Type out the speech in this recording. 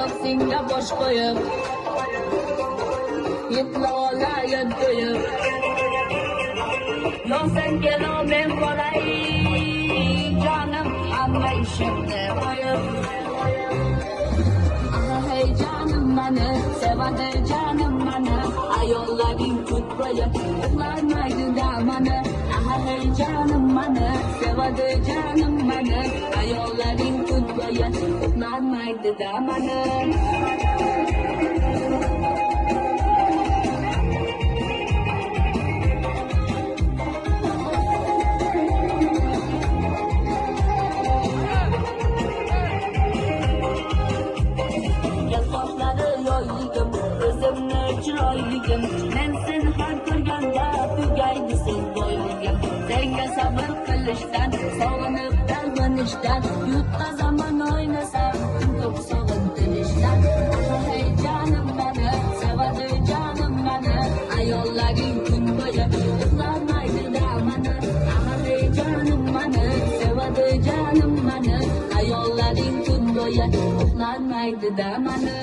yok senga bosh qo'yib, yetla olayin to'yib. Yo sen kelo men boray, canım hamma ishimni qo'yib. Hey canım bana, sevadi canım bana, ayollaring tut qo'yib, uxlamaydi damani. Hey canım bana, sevadi canım bana, ayollaring tut qo'yib, uxlamaydi damani. O'zimni chiroyligim, men seni har ko'rganda tugaydi sen boyligim. Senga sabr qilishdan, sog'inib talvinishdan, yurtda zamon o'ynasam, ko'p sog'intirishdan. Hey canım bana, sevadi canım bana, ayollaring kun bo'yi uxlamaydi damani. Hey canım bana, sevadi canım bana, ayollaring kun bo'yi uxlamaydi damani.